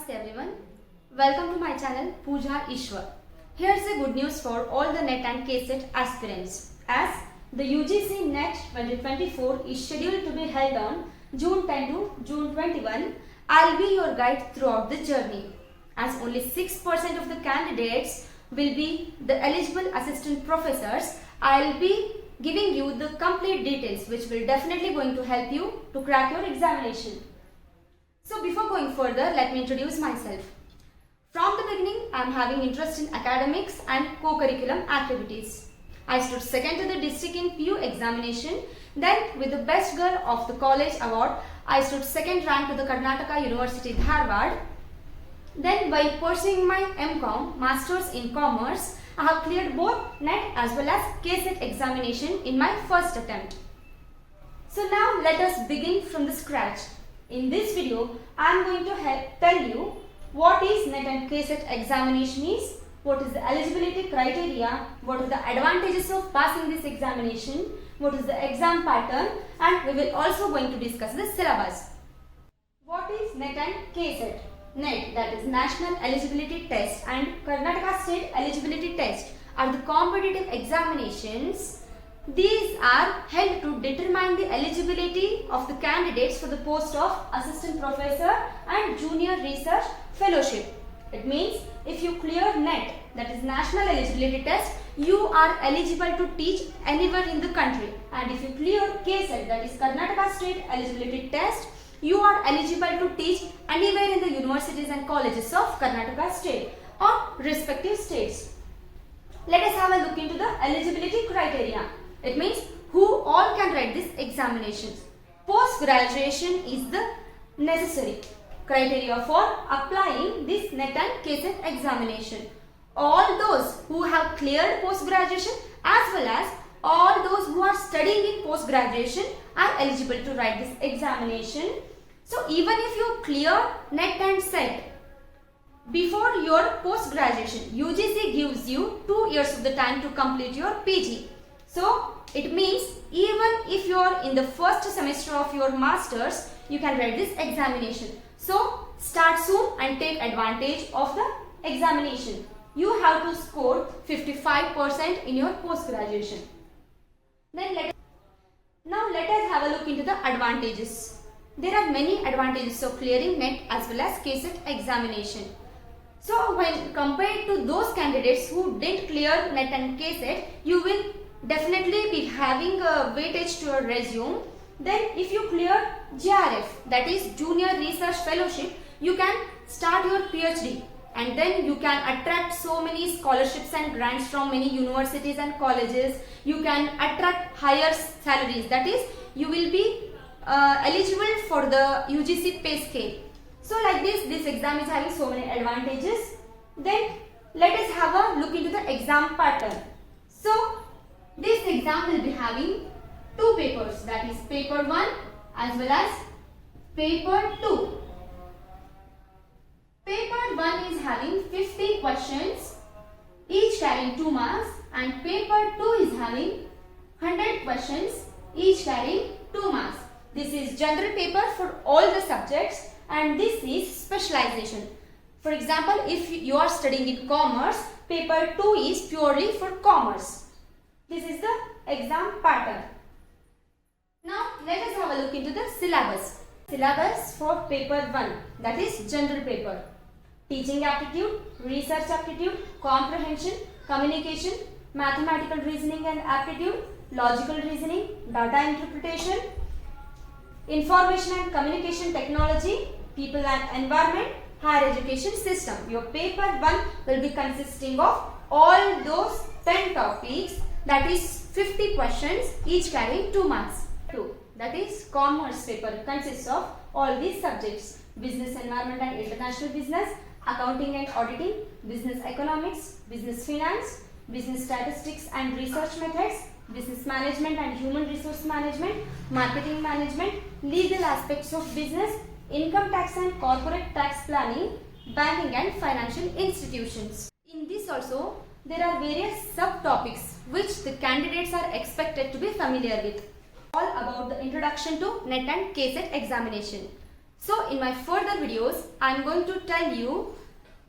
Namaste everyone. Welcome to my channel Pooja Ishwar. Here's a good news for all the NET and KCET aspirants. As the UGC NET 2024 is scheduled to be held on June 10 to June 21, I'll be your guide throughout the journey. As only 6% of the candidates will be the eligible assistant professors, I'll be giving you the complete details which will definitely going to help you to crack your examination. So before going further, let me introduce myself. From the beginning, I am having interest in academics and co-curriculum activities. I stood second to the district in PU examination. Then with the best girl of the college award, I stood second rank to the Karnataka University Dharwad. Then by pursuing my MCom, Masters in Commerce, I have cleared both NET as well as KCET examination in my first attempt. So now let us begin from the scratch. In this video, I am going to tell you what is NET and KCET examination is, what is the eligibility criteria, what are the advantages of passing this examination, what is the exam pattern, and we will also going to discuss the syllabus. What is NET and KCET? NET, that is National Eligibility Test, and Karnataka State Eligibility Test are the competitive examinations. These are held to determine the eligibility of the candidates for the post of assistant professor and junior research fellowship. It means if you clear NET, that is National Eligibility Test, you are eligible to teach anywhere in the country. And if you clear KCET, that is Karnataka State Eligibility Test, you are eligible to teach anywhere in the universities and colleges of Karnataka State or respective states. Let us have a look into the eligibility criteria. It means who all can write these examinations. Post-graduation is the necessary criteria for applying this NET and KCET examination. All those who have cleared post-graduation as well as all those who are studying in post-graduation are eligible to write this examination. So even if you clear NET and CET before your post-graduation, UGC gives you 2 years of the time to complete your PG. So it means even if you are in the first semester of your masters, you can write this examination. So start soon and take advantage of the examination. You have to score 55% in your post-graduation. Now let us have a look into the advantages. There are many advantages of clearing NET as well as KCET examination. So when compared to those candidates who didn't clear NET and KCET, you will definitely be having a weightage to your resume. Then if you clear JRF, that is Junior Research Fellowship, you can start your PhD and then you can attract so many scholarships and grants from many universities and colleges. You can attract higher salaries, that is you will be eligible for the UGC pay scale. So like this exam is having so many advantages. Then let us have a look into the exam pattern. So this exam will be having 2 papers, that is paper 1 as well as paper 2. Paper 1 is having 50 questions, each carrying 2 marks, and paper 2 is having 100 questions, each carrying 2 marks. This is general paper for all the subjects and this is specialization. For example, if you are studying in commerce, paper 2 is purely for commerce. This is the exam pattern. Now let us have a look into the syllabus. Syllabus for paper 1, that is general paper. Teaching aptitude, research aptitude, comprehension, communication, mathematical reasoning and aptitude, logical reasoning, data interpretation, information and communication technology, people and environment, higher education system. Your paper 1 will be consisting of all those 10 topics, that is 50 questions, each carrying 2 marks. 2. That is commerce paper consists of all these subjects: business environment and international business, accounting and auditing, business economics, business finance, business statistics and research methods, business management and human resource management, marketing management, legal aspects of business, income tax and corporate tax planning, banking and financial institutions. In this also, there are various subtopics which the candidates are expected to be familiar with. All about the introduction to NET and KCET examination. So in my further videos, I am going to tell you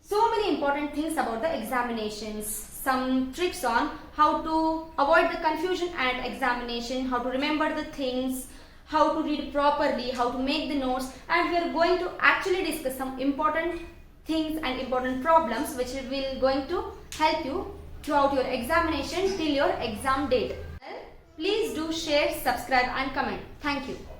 so many important things about the examinations, some tricks on how to avoid the confusion at examination, how to remember the things, how to read properly, how to make the notes, and we are going to actually discuss some important things and important problems which will going to help you throughout your examination till your exam date. Please do share, subscribe and comment. Thank you.